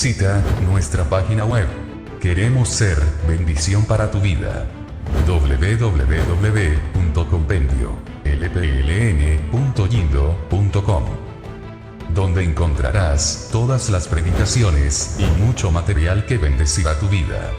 Visita nuestra página web. Queremos ser bendición para tu vida. www.compendiolpln.yindo.com, donde encontrarás todas las predicaciones y mucho material que bendecirá tu vida.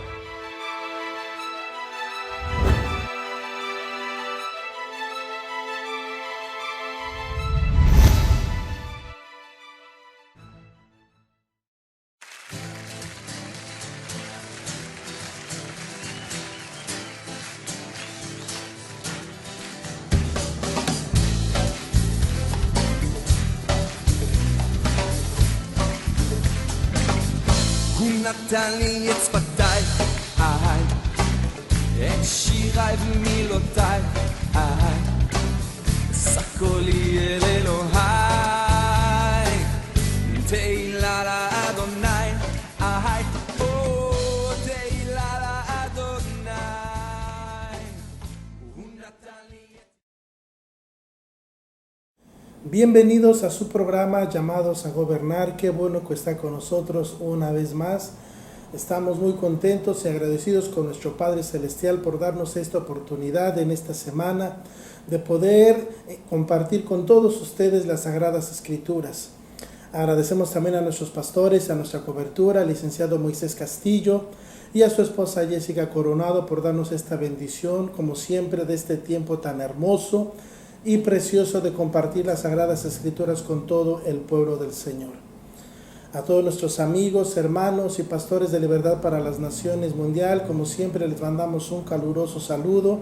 נתן לי את שפתיי, את שיריי ומילותיי, סקו לי אל אלוהי, תהילה לאדוני, תהילה לאדוני, הוא נתן לי. Bienvenidos a su programa Llamados a Gobernar. Qué bueno que está con nosotros una vez más. Estamos muy contentos y agradecidos con nuestro Padre Celestial por darnos esta oportunidad en esta semana de poder compartir con todos ustedes las Sagradas Escrituras. Agradecemos también a nuestros pastores, a nuestra cobertura, al licenciado Moisés Castillo y a su esposa Jessica Coronado por darnos esta bendición, como siempre, de este tiempo tan hermoso y precioso de compartir las Sagradas Escrituras con todo el pueblo del Señor. A todos nuestros amigos, hermanos y pastores de Libertad para las Naciones Mundial, como siempre les mandamos un caluroso saludo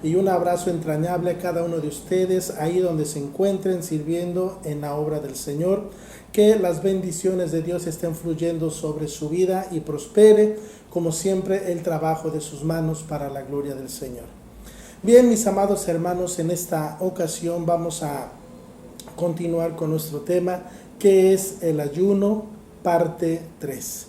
y un abrazo entrañable a cada uno de ustedes, ahí donde se encuentren sirviendo en la obra del Señor. Que las bendiciones de Dios estén fluyendo sobre su vida y prospere, como siempre, el trabajo de sus manos para la gloria del Señor. Bien, mis amados hermanos, en esta ocasión vamos a continuar con nuestro tema, que es el ayuno, parte 3.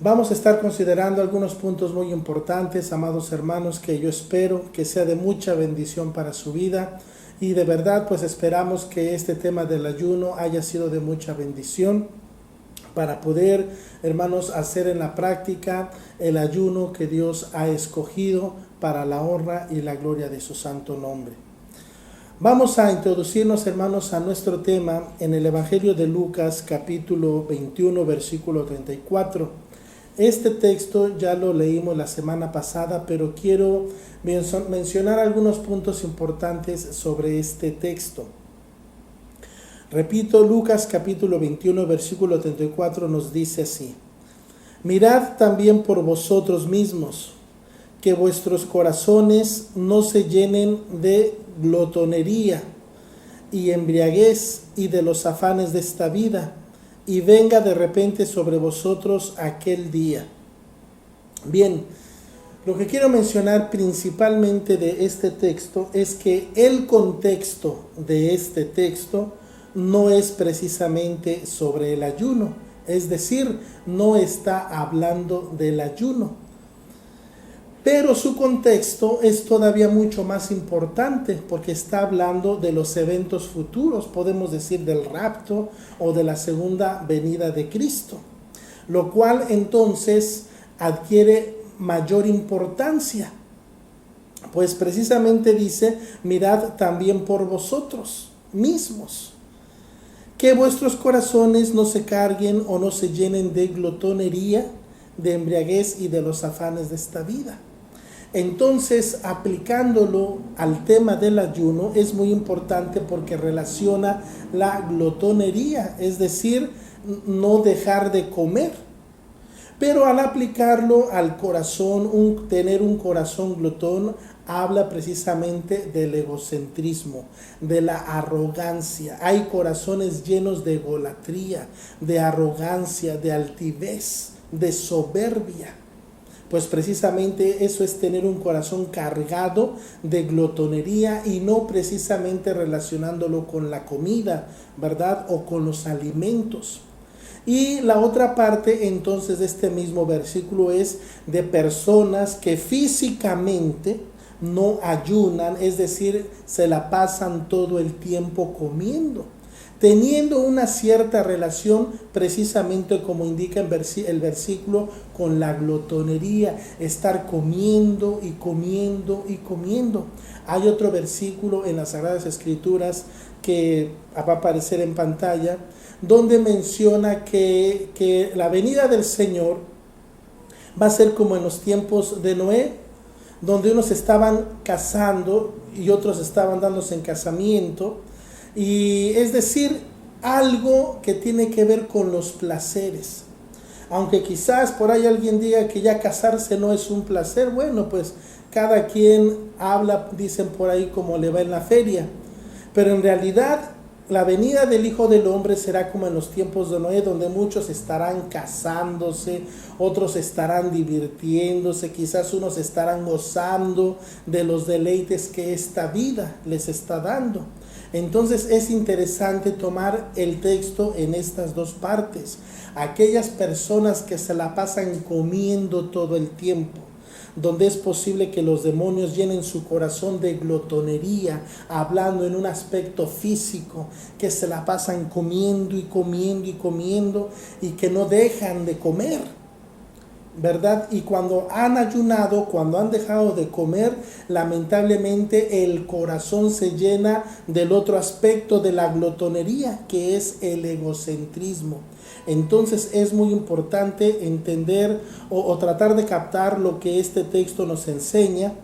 Vamos a estar considerando algunos puntos muy importantes, amados hermanos, que yo espero que sea de mucha bendición para su vida, y de verdad pues esperamos que este tema del ayuno haya sido de mucha bendición para poder, hermanos, hacer en la práctica el ayuno que Dios ha escogido para la honra y la gloria de su santo nombre. Vamos a introducirnos, hermanos, a nuestro tema en el Evangelio de Lucas, capítulo 21, versículo 34. Este texto ya lo leímos la semana pasada, pero quiero mencionar algunos puntos importantes sobre este texto. Repito, Lucas capítulo 21, versículo 34 nos dice así: Mirad también por vosotros mismos, que vuestros corazones no se llenen de glotonería y embriaguez y de los afanes de esta vida, y venga de repente sobre vosotros aquel día. Bien, lo que quiero mencionar principalmente de este texto es que el contexto de este texto no es precisamente sobre el ayuno, es decir, no está hablando del ayuno. Pero su contexto es todavía mucho más importante porque está hablando de los eventos futuros, podemos decir del rapto o de la segunda venida de Cristo, lo cual entonces adquiere mayor importancia, pues precisamente dice: mirad también por vosotros mismos, que vuestros corazones no se carguen o no se llenen de glotonería, de embriaguez y de los afanes de esta vida. Entonces, aplicándolo al tema del ayuno es muy importante porque relaciona la glotonería, es decir, no dejar de comer. Pero al aplicarlo al corazón, tener un corazón glotón, habla precisamente del egocentrismo, de la arrogancia. Hay corazones llenos de egolatría, de arrogancia, de altivez, de soberbia. Pues precisamente eso es tener un corazón cargado de glotonería y no precisamente relacionándolo con la comida, ¿verdad? O con los alimentos. Y la otra parte entonces de este mismo versículo es de personas que físicamente no ayunan, es decir, se la pasan todo el tiempo comiendo. teniendo una cierta relación, precisamente como indica el versículo, con la glotonería, estar comiendo y comiendo y comiendo. Hay otro versículo en las Sagradas Escrituras que va a aparecer en pantalla, donde menciona que la venida del Señor va a ser como en los tiempos de Noé, donde unos estaban casando y otros estaban dándose en casamiento, y es decir, algo que tiene que ver con los placeres. Aunque quizás por ahí alguien diga que ya casarse no es un placer, bueno, pues cada quien habla, dicen por ahí, como le va en la feria. Pero en realidad la venida del Hijo del Hombre será como en los tiempos de Noé, donde muchos estarán casándose, otros estarán divirtiéndose, quizás unos estarán gozando de los deleites que esta vida les está dando. Entonces es interesante tomar el texto en estas dos partes. Aquellas personas que se la pasan comiendo todo el tiempo, donde es posible que los demonios llenen su corazón de glotonería, hablando en un aspecto físico, que se la pasan comiendo y comiendo y comiendo y que no dejan de comer, ¿verdad? Y cuando han ayunado, cuando han dejado de comer, lamentablemente el corazón se llena del otro aspecto de la glotonería, que es el egocentrismo. Entonces es muy importante entender o tratar de captar lo que este texto nos enseña.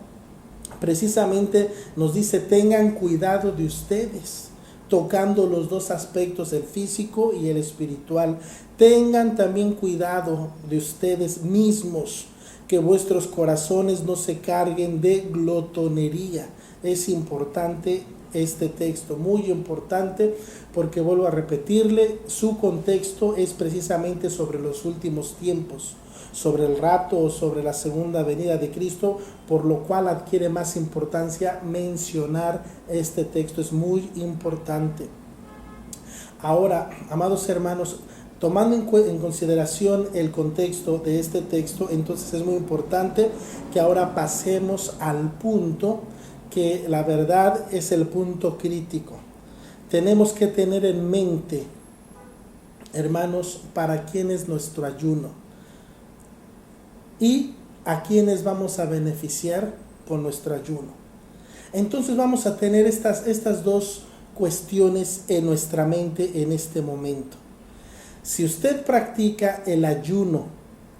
Precisamente nos dice: tengan cuidado de ustedes, tocando los dos aspectos, el físico y el espiritual. Tengan también cuidado de ustedes mismos, que vuestros corazones no se carguen de glotonería. Es importante este texto, muy importante, porque vuelvo a repetirle, su contexto es precisamente sobre los últimos tiempos, sobre el rapto o sobre la segunda venida de Cristo, por lo cual adquiere más importancia mencionar este texto. Es muy importante. Ahora, amados hermanos, tomando en consideración el contexto de este texto, entonces es muy importante que ahora pasemos al punto que la verdad es el punto crítico. Tenemos que tener en mente, hermanos, para quién es nuestro ayuno y a quiénes vamos a beneficiar con nuestro ayuno. Entonces vamos a tener estas dos cuestiones en nuestra mente en este momento. Si usted practica el ayuno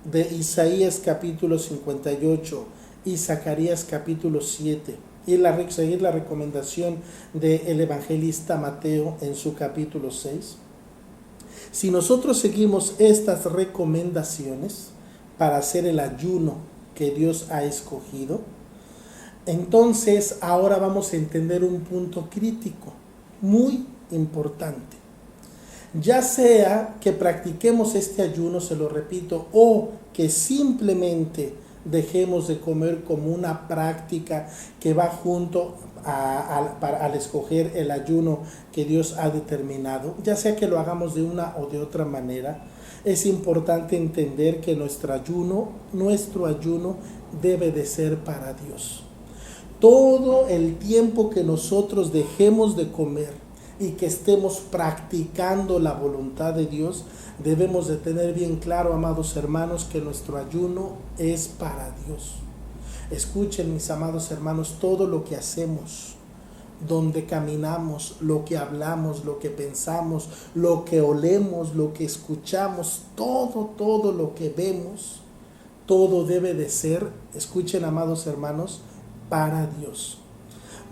de Isaías capítulo 58 y Zacarías capítulo 7, y seguir la recomendación del evangelista Mateo en su capítulo 6, si nosotros seguimos estas recomendaciones para hacer el ayuno que Dios ha escogido, entonces ahora vamos a entender un punto crítico muy importante. Ya sea que practiquemos este ayuno, se lo repito, o que simplemente dejemos de comer como una práctica que va junto al escoger el ayuno que Dios ha determinado, ya sea que lo hagamos de una o de otra manera, es importante entender que nuestro ayuno debe de ser para Dios. Todo el tiempo que nosotros dejemos de comer y que estemos practicando la voluntad de Dios, debemos de tener bien claro, amados hermanos, que nuestro ayuno es para Dios. Escuchen, mis amados hermanos, todo lo que hacemos, donde caminamos, lo que hablamos, lo que pensamos, lo que olemos, lo que escuchamos, todo lo que vemos, todo debe de ser, escuchen, amados hermanos, para Dios.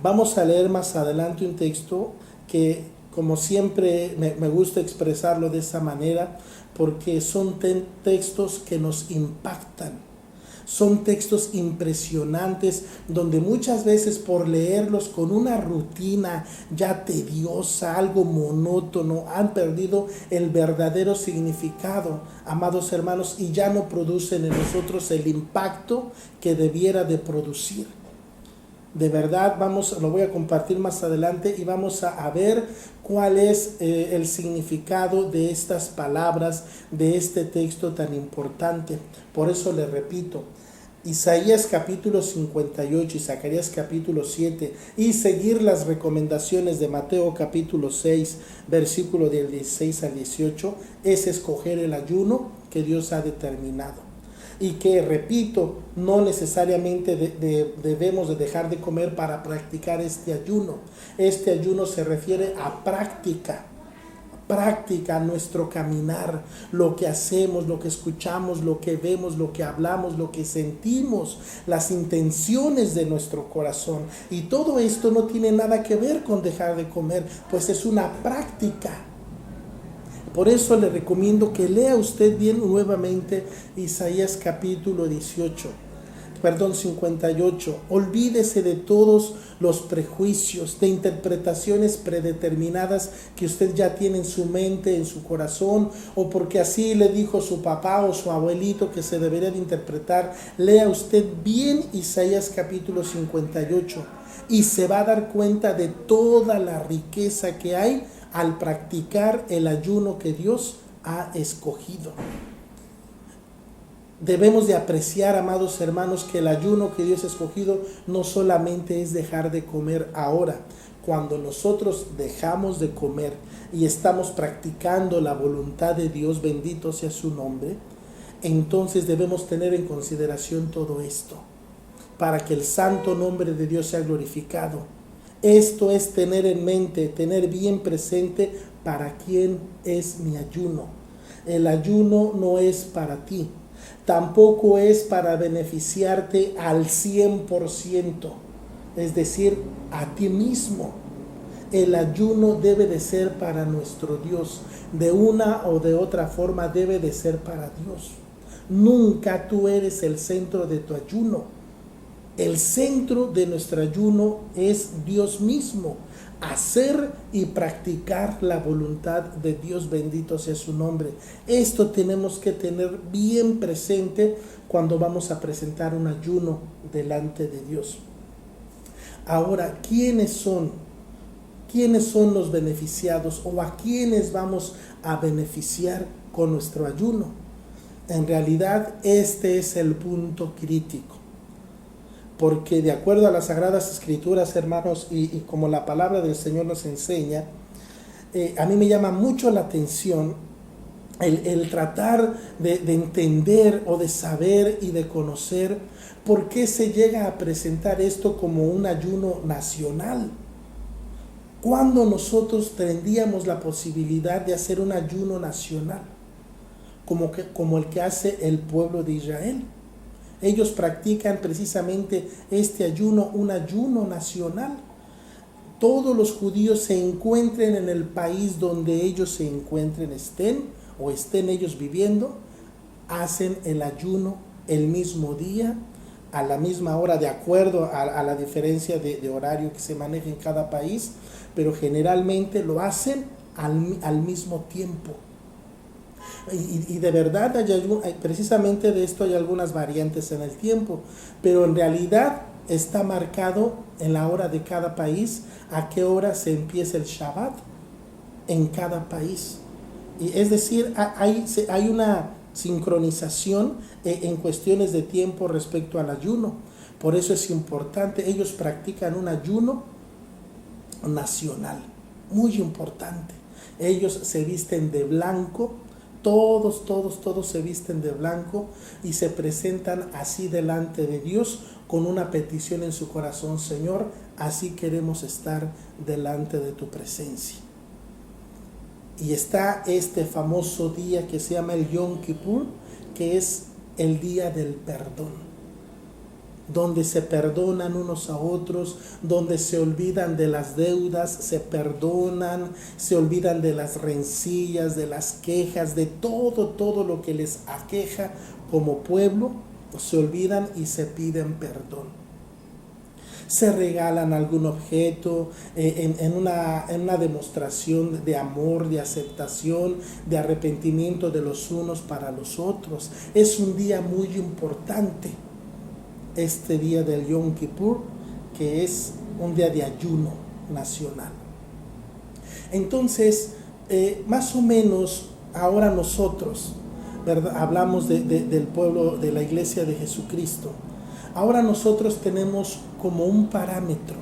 Vamos a leer más adelante un texto que, como siempre, me gusta expresarlo de esa manera, porque son textos que nos impactan. Son textos impresionantes, donde muchas veces por leerlos con una rutina ya tediosa, algo monótono, han perdido el verdadero significado, amados hermanos, y ya no producen en nosotros el impacto que debiera de producir. De verdad, lo voy a compartir más adelante y vamos a ver cuál es el significado de estas palabras, de este texto tan importante. Por eso le repito, Isaías capítulo 58 y Zacarías capítulo 7 y seguir las recomendaciones de Mateo capítulo 6, versículo del 16 al 18, es escoger el ayuno que Dios ha determinado. Y que, repito, no necesariamente debemos de dejar de comer para practicar este ayuno. Este ayuno se refiere a práctica, nuestro caminar, lo que hacemos, lo que escuchamos, lo que vemos, lo que hablamos, lo que sentimos, las intenciones de nuestro corazón. Y todo esto no tiene nada que ver con dejar de comer, pues es una práctica. Por eso le recomiendo que lea usted bien nuevamente Isaías capítulo 58. Olvídese de todos los prejuicios, de interpretaciones predeterminadas que usted ya tiene en su mente, en su corazón, o porque así le dijo su papá o su abuelito que se debería de interpretar. Lea usted bien Isaías capítulo 58 y se va a dar cuenta de toda la riqueza que hay al practicar el ayuno que Dios ha escogido. Debemos de apreciar, amados hermanos, que el ayuno que Dios ha escogido no solamente es dejar de comer ahora. Cuando nosotros dejamos de comer y estamos practicando la voluntad de Dios, bendito sea su nombre, entonces debemos tener en consideración todo esto, para que el santo nombre de Dios sea glorificado. Esto es tener en mente, tener bien presente para quién es mi ayuno. El ayuno no es para ti, tampoco es para beneficiarte al 100%, es decir, a ti mismo. El ayuno debe de ser para nuestro Dios, de una o de otra forma debe de ser para Dios. Nunca tú eres el centro de tu ayuno. El centro de nuestro ayuno es Dios mismo. Hacer y practicar la voluntad de Dios, bendito sea su nombre. Esto tenemos que tener bien presente cuando vamos a presentar un ayuno delante de Dios. Ahora, ¿quiénes son los beneficiados o a quiénes vamos a beneficiar con nuestro ayuno? En realidad, este es el punto crítico. Porque de acuerdo a las Sagradas Escrituras, hermanos, y como la palabra del Señor nos enseña, a mí me llama mucho la atención el tratar de entender o de saber y de conocer por qué se llega a presentar esto como un ayuno nacional. ¿Cuándo nosotros tendríamos la posibilidad de hacer un ayuno nacional como el que hace el pueblo de Israel? Ellos practican precisamente este ayuno, un ayuno nacional. Todos los judíos se encuentren en el país donde ellos se encuentren, estén ellos viviendo, hacen el ayuno el mismo día, a la misma hora, de acuerdo a la diferencia de horario que se maneja en cada país, pero generalmente lo hacen al mismo tiempo. Y de verdad precisamente de esto hay algunas variantes en el tiempo, pero en realidad está marcado en la hora de cada país a qué hora se empieza el Shabbat en cada país. Y es decir, hay una sincronización en cuestiones de tiempo respecto al ayuno. Por eso es importante, ellos practican un ayuno nacional, muy importante. Ellos se visten de blanco. Todos se visten de blanco y se presentan así delante de Dios con una petición en su corazón: Señor, así queremos estar delante de tu presencia. Y está este famoso día que se llama el Yom Kippur, que es el día del perdón, donde se perdonan unos a otros, donde se olvidan de las deudas, se perdonan, se olvidan de las rencillas, de las quejas, de todo lo que les aqueja como pueblo, se olvidan y se piden perdón. Se regalan algún objeto en una demostración de amor, de aceptación, de arrepentimiento de los unos para los otros. Es un día muy importante, este día del Yom Kippur, que es un día de ayuno nacional. Entonces, más o menos ahora nosotros, ¿verdad?, hablamos del pueblo de la Iglesia de Jesucristo. Ahora nosotros tenemos como un parámetro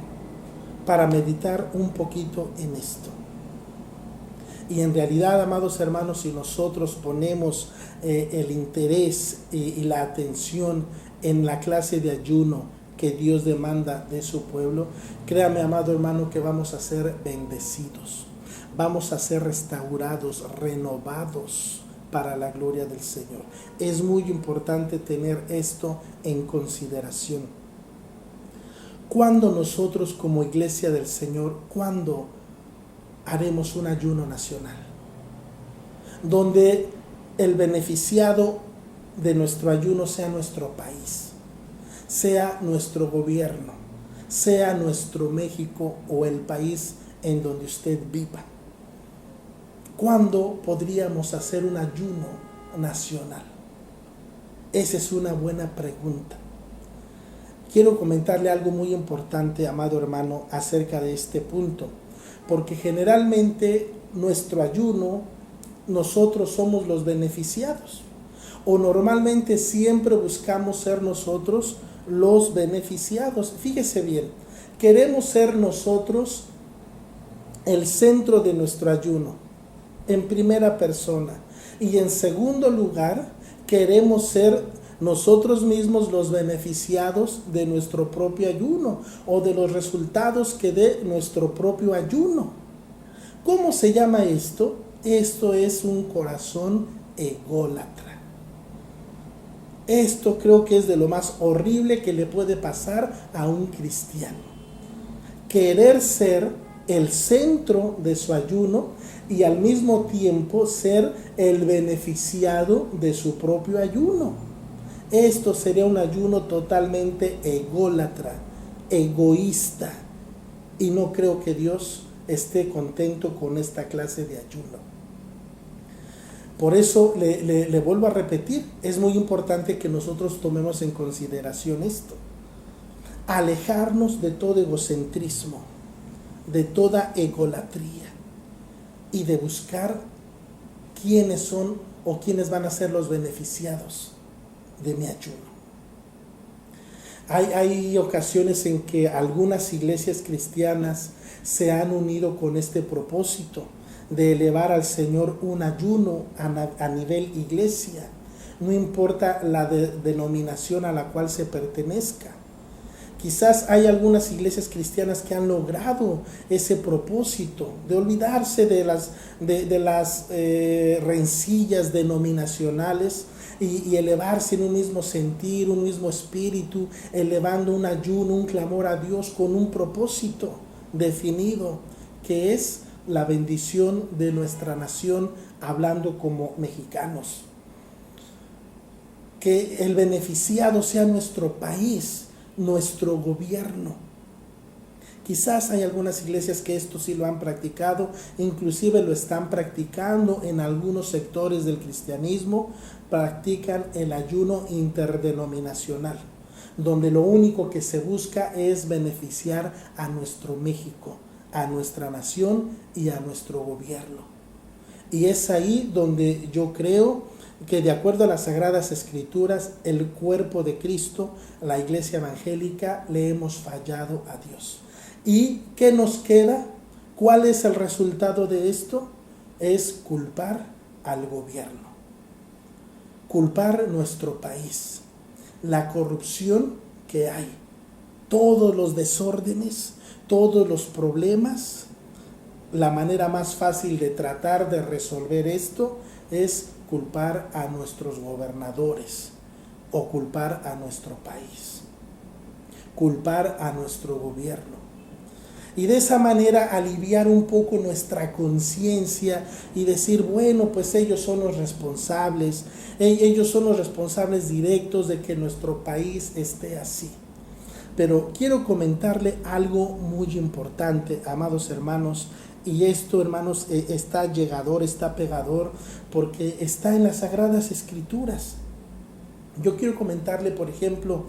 para meditar un poquito en esto. Y en realidad, amados hermanos, si nosotros ponemos el interés y la atención en la clase de ayuno que Dios demanda de su pueblo, créame, amado hermano, que vamos a ser bendecidos, vamos a ser restaurados, renovados para la gloria del Señor. Es muy importante tener esto en consideración. ¿Cuándo nosotros como iglesia del Señor, cuándo haremos un ayuno nacional? Donde el beneficiado de nuestro ayuno sea nuestro país, sea nuestro gobierno, sea nuestro México o el país en donde usted viva. ¿Cuándo podríamos hacer un ayuno nacional? Esa es una buena pregunta. Quiero comentarle algo muy importante, amado hermano, acerca de este punto, porque generalmente nuestro ayuno, nosotros somos los beneficiados, o normalmente siempre buscamos ser nosotros los beneficiados. Fíjese bien, queremos ser nosotros el centro de nuestro ayuno, en primera persona, y en segundo lugar, queremos ser nosotros mismos los beneficiados de nuestro propio ayuno o de los resultados que dé nuestro propio ayuno. ¿Cómo se llama esto? Esto es un corazón ególatra. Esto creo que es de lo más horrible que le puede pasar a un cristiano. Querer ser el centro de su ayuno y al mismo tiempo ser el beneficiado de su propio ayuno. Esto sería un ayuno totalmente ególatra, egoísta, y no creo que Dios esté contento con esta clase de ayuno. Por eso le vuelvo a repetir, es muy importante que nosotros tomemos en consideración esto. Alejarnos de todo egocentrismo, de toda egolatría, y de buscar quiénes son o quiénes van a ser los beneficiados de mi ayuno. Hay ocasiones en que algunas iglesias cristianas se han unido con este propósito de elevar al Señor un ayuno a nivel iglesia, no importa la denominación a la cual se pertenezca. Quizás hay algunas iglesias cristianas que han logrado ese propósito de olvidarse de las rencillas denominacionales y elevarse en un mismo sentir, un mismo espíritu, elevando un ayuno, un clamor a Dios con un propósito definido, que es la bendición de nuestra nación, hablando como mexicanos. Que el beneficiado sea nuestro país, nuestro gobierno. Quizás hay algunas iglesias que esto sí lo han practicado, inclusive lo están practicando en algunos sectores del cristianismo, practican el ayuno interdenominacional, donde lo único que se busca es beneficiar a nuestro México, a nuestra nación y a nuestro gobierno. Y es ahí donde yo creo que, de acuerdo a las Sagradas Escrituras, el cuerpo de Cristo, la iglesia evangélica, le hemos fallado a Dios. ¿Y qué nos queda? ¿Cuál es el resultado de esto? Es culpar al gobierno, culpar nuestro país, la corrupción que hay, todos los desórdenes, todos los problemas. La manera más fácil de tratar de resolver esto es culpar a nuestros gobernadores o culpar a nuestro país, culpar a nuestro gobierno. Y de esa manera aliviar un poco nuestra conciencia y decir, bueno, pues ellos son los responsables directos de que nuestro país esté así. Pero quiero comentarle algo muy importante, amados hermanos, y esto, hermanos, está llegador, está pegador, porque está en las Sagradas Escrituras. Yo quiero comentarle, por ejemplo,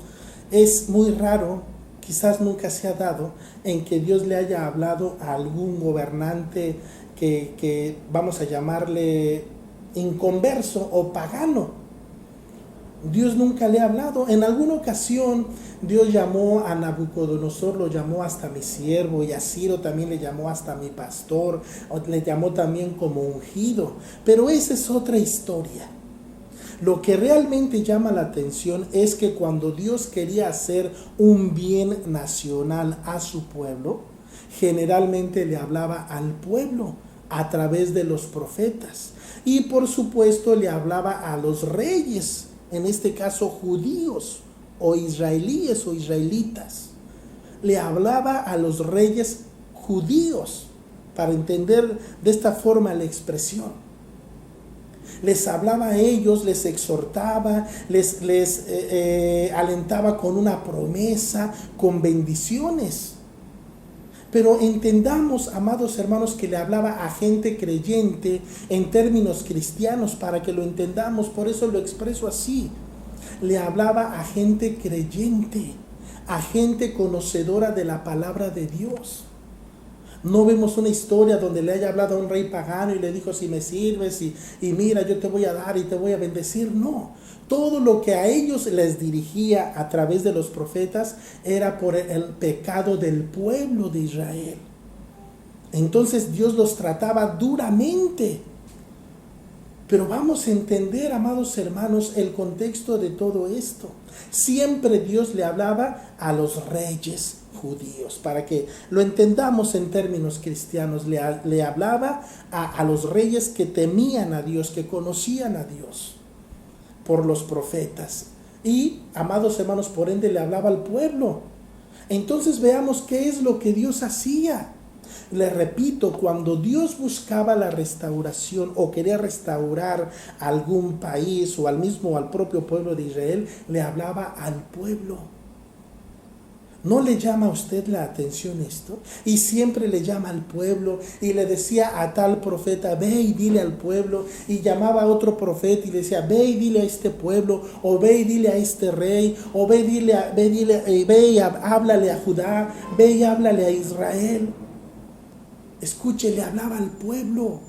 es muy raro, quizás nunca se ha dado, en que Dios le haya hablado a algún gobernante que vamos a llamarle inconverso o pagano. Dios nunca le ha hablado. En alguna ocasión Dios llamó a Nabucodonosor, lo llamó hasta mi siervo, y a Ciro también le llamó hasta mi pastor, o le llamó también como ungido. Pero esa es otra historia. Lo que realmente llama la atención es que cuando Dios quería hacer un bien nacional a su pueblo, generalmente le hablaba al pueblo a través de los profetas. Y por supuesto le hablaba a los reyes, en este caso judíos o israelíes o israelitas. Le hablaba a los reyes judíos, para entender de esta forma la expresión. Les hablaba a ellos, les exhortaba, les alentaba con una promesa, con bendiciones. Pero entendamos, amados hermanos, que le hablaba a gente creyente en términos cristianos, para que lo entendamos. Por eso lo expreso así. Le hablaba a gente creyente, a gente conocedora de la palabra de Dios. No vemos una historia donde le haya hablado a un rey pagano y le dijo: si me sirves y mira, yo te voy a dar y te voy a bendecir. No, todo lo que a ellos les dirigía a través de los profetas era por el pecado del pueblo de Israel. Entonces Dios los trataba duramente. Pero vamos a entender, amados hermanos, el contexto de todo esto. Siempre Dios le hablaba a los reyes judíos, para que lo entendamos en términos cristianos. Le hablaba a los reyes que temían a Dios, que conocían a Dios por los profetas. Y, amados hermanos, por ende le hablaba al pueblo. Entonces veamos qué es lo que Dios hacía. Le repito, cuando Dios buscaba la restauración o quería restaurar algún país o al propio pueblo de Israel, le hablaba al pueblo. ¿No le llama a usted la atención esto? Y siempre le llama al pueblo y le decía a tal profeta: ve y dile al pueblo. Y llamaba a otro profeta y le decía: ve y dile a este pueblo, o ve y dile a este rey, o ve y háblale a Judá, ve y háblale a Israel. Escuche, le hablaba al pueblo.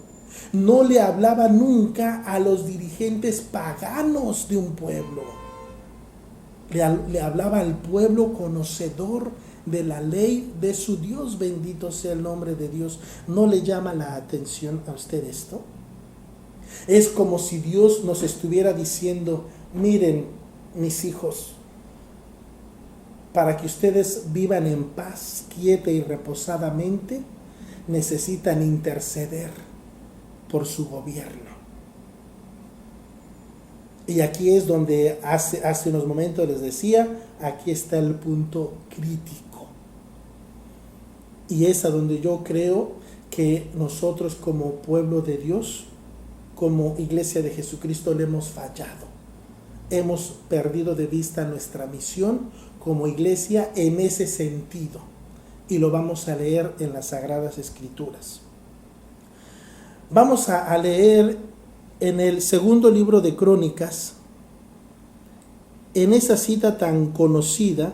No le hablaba nunca a los dirigentes paganos de un pueblo. Le hablaba al pueblo conocedor de la ley de su Dios. Bendito sea el nombre de Dios. ¿No le llama la atención a usted esto? Es como si Dios nos estuviera diciendo: miren, mis hijos, para que ustedes vivan en paz, quieta y reposadamente, necesitan interceder por su gobierno. Y aquí es donde hace unos momentos les decía, aquí está el punto crítico. Y es a donde yo creo que nosotros como pueblo de Dios, como iglesia de Jesucristo, le hemos fallado. Hemos perdido de vista nuestra misión como iglesia en ese sentido. Y lo vamos a leer en las Sagradas Escrituras. Vamos a leer en el segundo libro de Crónicas, en esa cita tan conocida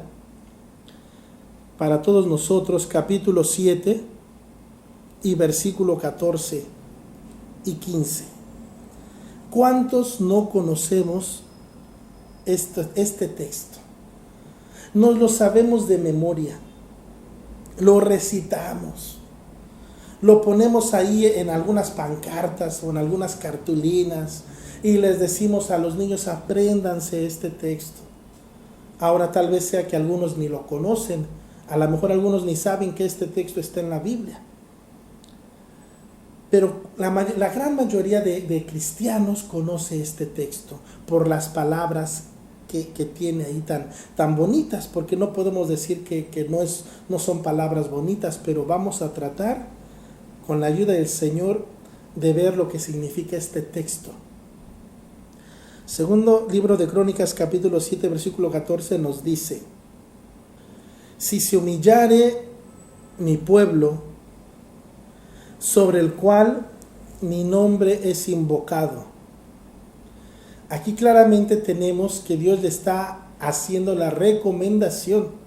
para todos nosotros, capítulo 7 y versículo 14 y 15. ¿Cuántos no conocemos este texto? Nos lo sabemos de memoria, lo recitamos, lo ponemos ahí en algunas pancartas o en algunas cartulinas y les decimos a los niños: apréndanse este texto. Ahora tal vez sea que algunos ni lo conocen, a lo mejor algunos ni saben que este texto está en la Biblia. Pero la gran mayoría de cristianos conoce este texto por las palabras que tiene ahí tan bonitas, porque no podemos decir que no son palabras bonitas, pero vamos a tratar, con la ayuda del Señor, de ver lo que significa este texto. Segundo libro de Crónicas, capítulo 7, versículo 14 nos dice: si se humillare mi pueblo, sobre el cual mi nombre es invocado. Aquí claramente tenemos que Dios le está haciendo la recomendación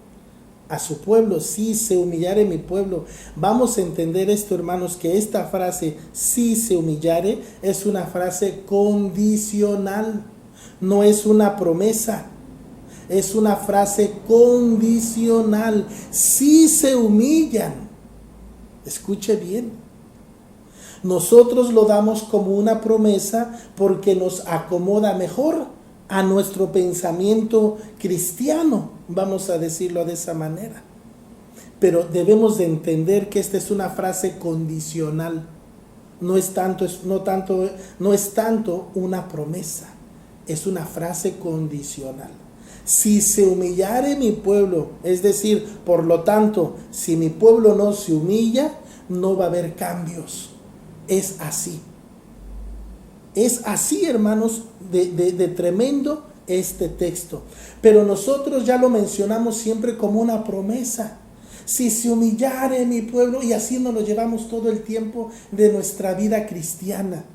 a su pueblo: si se humillare mi pueblo. Vamos a entender esto, hermanos, que esta frase, si se humillare, es una frase condicional. no es una promesa, es una frase condicional. Si se humillan, escuche bien, nosotros lo damos como una promesa porque nos acomoda mejor a nuestro pensamiento cristiano, vamos a decirlo de esa manera. Pero debemos de entender que esta es una frase condicional. No es tanto una promesa, es una frase condicional. Si se humillare mi pueblo, es decir, por lo tanto, si mi pueblo no se humilla, no va a haber cambios. Es así. Es así, hermanos, de tremendo este texto. Pero nosotros ya lo mencionamos siempre como una promesa. Si se humillare mi pueblo, y así nos lo llevamos todo el tiempo de nuestra vida cristiana.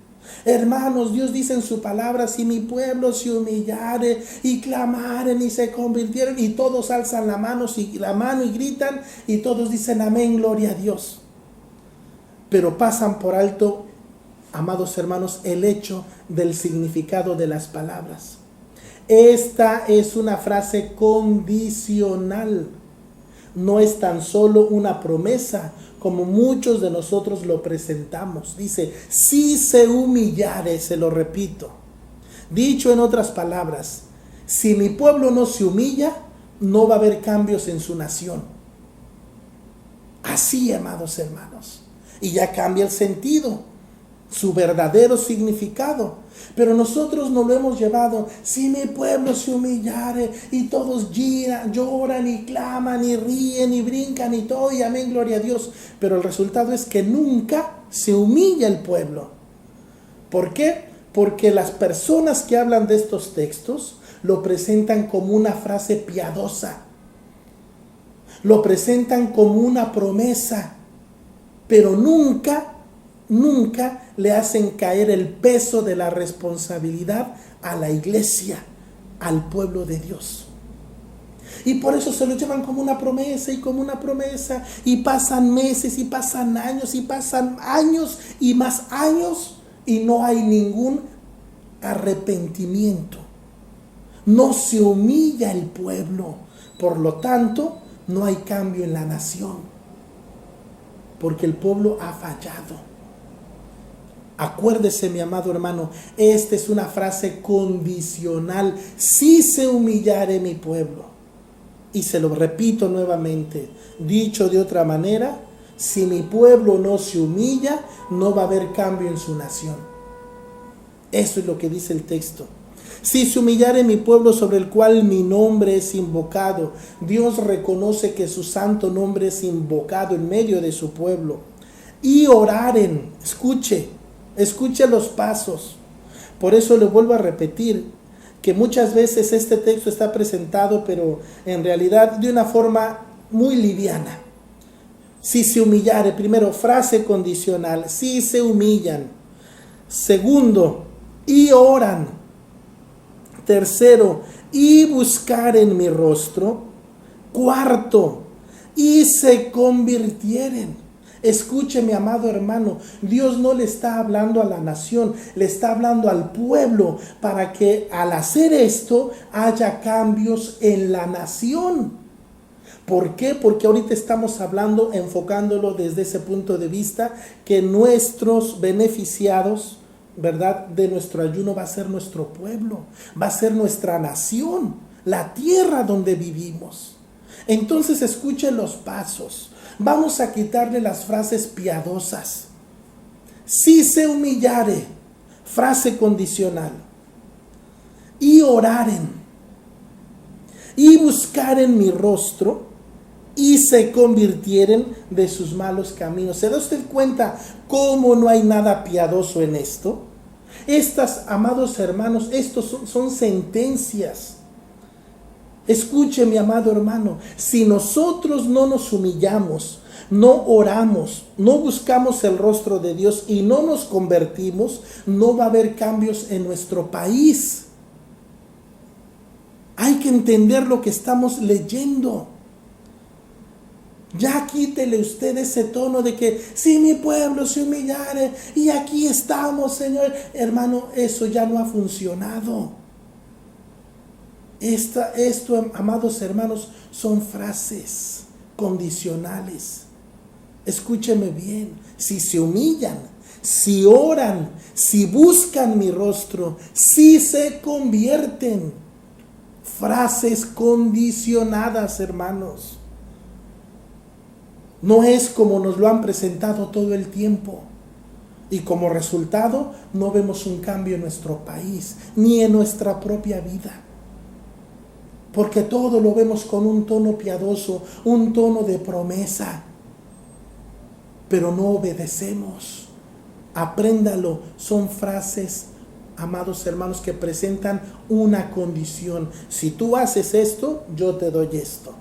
Hermanos, Dios dice en su palabra, si mi pueblo se humillare y clamaren y se convirtieron, y todos alzan la mano y gritan, y todos dicen amén, gloria a Dios. Pero pasan por alto, amados hermanos, el hecho del significado de las palabras. Esta es una frase condicional. No es tan solo una promesa como muchos de nosotros lo presentamos. Dice, si se humillare, se lo repito. Dicho en otras palabras, si mi pueblo no se humilla, no va a haber cambios en su nación. Así, amados hermanos. Y ya cambia el sentido, su verdadero significado. Pero nosotros no lo hemos llevado. Si mi pueblo se humillare, y todos lloran y claman y ríen y brincan y todo, y amén, gloria a Dios. Pero el resultado es que nunca se humilla el pueblo. ¿Por qué? Porque las personas que hablan de estos textos lo presentan como una frase piadosa, lo presentan como una promesa, pero nunca le hacen caer el peso de la responsabilidad a la iglesia, al pueblo de Dios. Y por eso se lo llevan como una promesa y como una promesa, y pasan meses y pasan años y más años, y no hay ningún arrepentimiento. No se humilla el pueblo, por lo tanto no hay cambio en la nación, porque el pueblo ha fallado. Acuérdese, mi amado hermano, esta es una frase condicional. Si se humillare mi pueblo. Y se lo repito nuevamente. Dicho de otra manera, si mi pueblo no se humilla, no va a haber cambio en su nación. Eso es lo que dice el texto. Si se humillare mi pueblo sobre el cual mi nombre es invocado. Dios reconoce que su santo nombre es invocado en medio de su pueblo. Y oraren, escuche los pasos. Por eso le vuelvo a repetir que muchas veces este texto está presentado, pero en realidad de una forma muy liviana. Si se humillare, primero, frase condicional, si se humillan. Segundo, y oran. Tercero, y buscaren mi rostro. Cuarto, y se convirtieren. Escuche, mi amado hermano, Dios no le está hablando a la nación, le está hablando al pueblo para que al hacer esto haya cambios en la nación. ¿Por qué? Porque ahorita estamos hablando, enfocándolo desde ese punto de vista, que nuestros beneficiados, ¿verdad?, de nuestro ayuno va a ser nuestro pueblo, va a ser nuestra nación, la tierra donde vivimos. Entonces escuche los pasos. Vamos a quitarle las frases piadosas. Si se humillare, frase condicional. Y oraren. Y buscaren mi rostro. Y se convirtieren de sus malos caminos. ¿Se da usted cuenta cómo no hay nada piadoso en esto? Estas, amados hermanos, estos son sentencias. Escuche, mi amado hermano, si nosotros no nos humillamos, no oramos, no buscamos el rostro de Dios y no nos convertimos, no va a haber cambios en nuestro país. Hay que entender lo que estamos leyendo. Ya quítele usted ese tono de que si mi pueblo se humillare y aquí estamos, Señor. Hermano, eso ya no ha funcionado. Esto, amados hermanos, son frases condicionales. Escúcheme bien. Si se humillan, si oran, si buscan mi rostro, si se convierten. Frases condicionadas, hermanos. No es como nos lo han presentado todo el tiempo. Y como resultado, no vemos un cambio en nuestro país, ni en nuestra propia vida. Porque todo lo vemos con un tono piadoso, un tono de promesa. Pero no obedecemos. Apréndalo, son frases, amados hermanos, que presentan una condición. Si tú haces esto, yo te doy esto.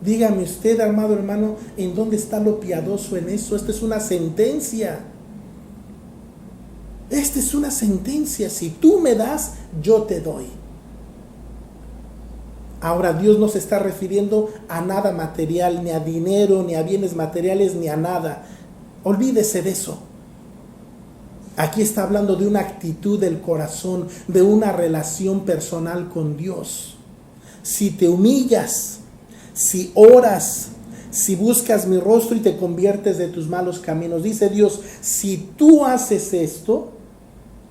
Dígame usted, amado hermano, ¿en dónde está lo piadoso en eso? Esta es una sentencia. Esta es una sentencia. Si tú me das, yo te doy. Ahora, Dios no se está refiriendo a nada material, ni a dinero, ni a bienes materiales, ni a nada. Olvídese de eso. Aquí está hablando de una actitud del corazón, de una relación personal con Dios. Si te humillas, si oras, si buscas mi rostro y te conviertes de tus malos caminos, dice Dios, si tú haces esto,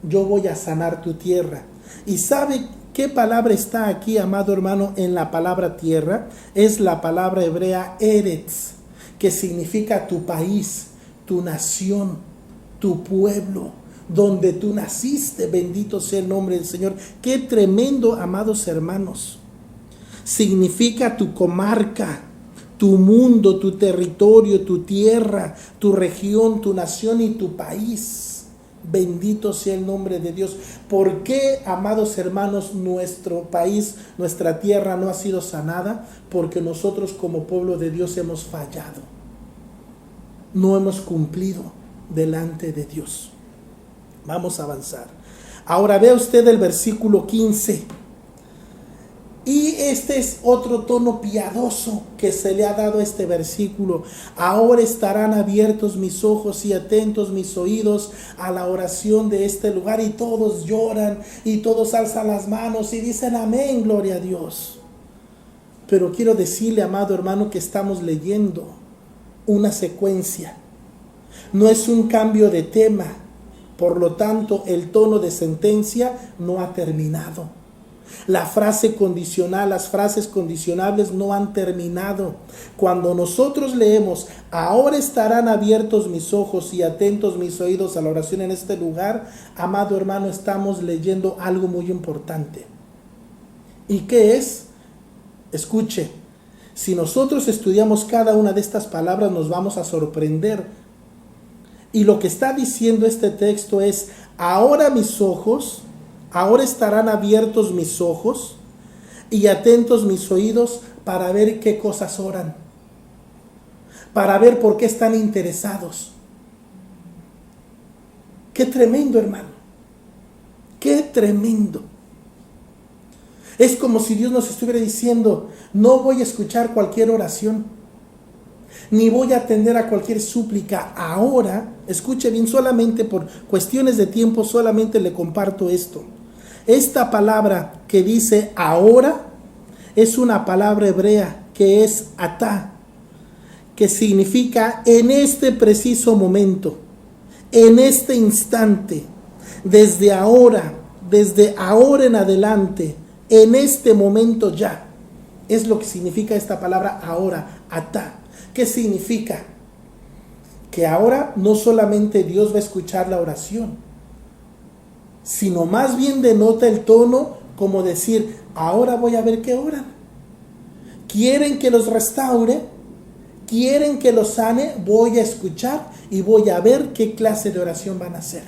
yo voy a sanar tu tierra. ¿Y sabe qué palabra está aquí, amado hermano, en la palabra tierra? Es la palabra hebrea Eretz, que significa tu país, tu nación, tu pueblo, donde tú naciste. Bendito sea el nombre del Señor. Qué tremendo, amados hermanos. Significa tu comarca, tu mundo, tu territorio, tu tierra, tu región, tu nación y tu país. Bendito sea el nombre de Dios. ¿Por qué, amados hermanos, nuestro país, nuestra tierra no ha sido sanada? Porque nosotros como pueblo de Dios hemos fallado. No hemos cumplido delante de Dios. Vamos a avanzar. Ahora vea usted el versículo 15. Y este es otro tono piadoso que se le ha dado a este versículo. Ahora estarán abiertos mis ojos y atentos mis oídos a la oración de este lugar. Y todos lloran y todos alzan las manos y dicen amén, gloria a Dios. Pero quiero decirle, amado hermano, que estamos leyendo una secuencia. No es un cambio de tema. Por lo tanto, el tono de sentencia no ha terminado. La frase condicional, las frases condicionables no han terminado. Cuando nosotros leemos, ahora estarán abiertos mis ojos y atentos mis oídos a la oración en este lugar, amado hermano, estamos leyendo algo muy importante. ¿Y qué es? Escuche, si nosotros estudiamos cada una de estas palabras nos vamos a sorprender. Y lo que está diciendo este texto es, ahora mis ojos, ahora estarán abiertos mis ojos y atentos mis oídos para ver qué cosas oran, para ver por qué están interesados. Qué tremendo, hermano, qué tremendo. Es como si Dios nos estuviera diciendo, no voy a escuchar cualquier oración, ni voy a atender a cualquier súplica. Ahora, escuche bien, solamente por cuestiones de tiempo, solamente le comparto esto. Esta palabra que dice ahora es una palabra hebrea que es atá, que significa en este preciso momento, en este instante, desde ahora en adelante, en este momento ya. Es lo que significa esta palabra ahora, atá. ¿Qué significa? Que ahora no solamente Dios va a escuchar la oración, sino más bien denota el tono como decir, ahora voy a ver qué oran. ¿Quieren que los restaure? ¿Quieren que los sane? Voy a escuchar y voy a ver qué clase de oración van a hacer.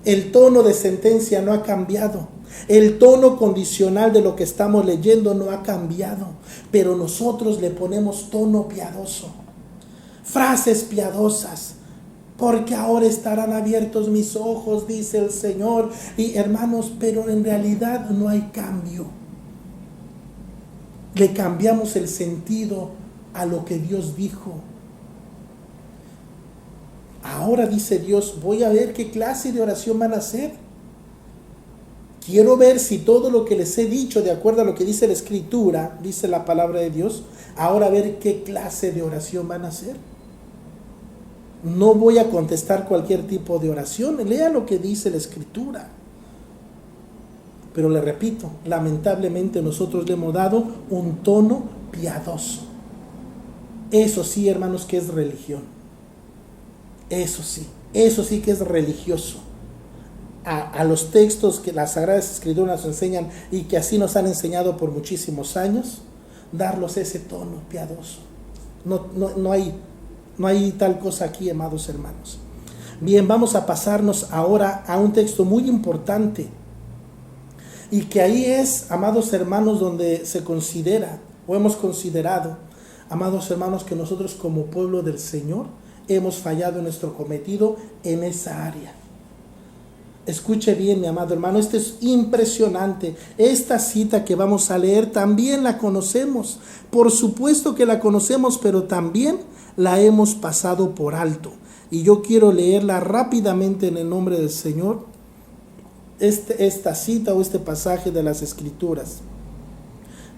El tono de sentencia no ha cambiado. El tono condicional de lo que estamos leyendo no ha cambiado. Pero nosotros le ponemos tono piadoso. Frases piadosas. Porque ahora estarán abiertos mis ojos, dice el Señor. Y hermanos, pero en realidad no hay cambio. Le cambiamos el sentido a lo que Dios dijo. Ahora dice Dios, voy a ver qué clase de oración van a hacer. Quiero ver si todo lo que les he dicho, de acuerdo a lo que dice la Escritura, dice la palabra de Dios, ahora a ver qué clase de oración van a hacer. No voy a contestar cualquier tipo de oración, lea lo que dice la Escritura. Pero le repito, lamentablemente nosotros le hemos dado un tono piadoso. Eso sí, hermanos, que es religión. Eso sí que es religioso. A los textos que las Sagradas Escrituras nos enseñan y que así nos han enseñado por muchísimos años, darlos ese tono piadoso. No hay tal cosa aquí, amados hermanos. Bien, vamos a pasarnos ahora a un texto muy importante, y que ahí es, amados hermanos, donde se considera, o hemos considerado, amados hermanos, que nosotros como pueblo del Señor hemos fallado en nuestro cometido en esa área. Escuche bien, mi amado hermano, esto es impresionante. Esta cita que vamos a leer también la conocemos. Por supuesto que la conocemos, pero también la hemos pasado por alto. Y yo quiero leerla rápidamente en el nombre del Señor. Esta cita o este pasaje de las Escrituras,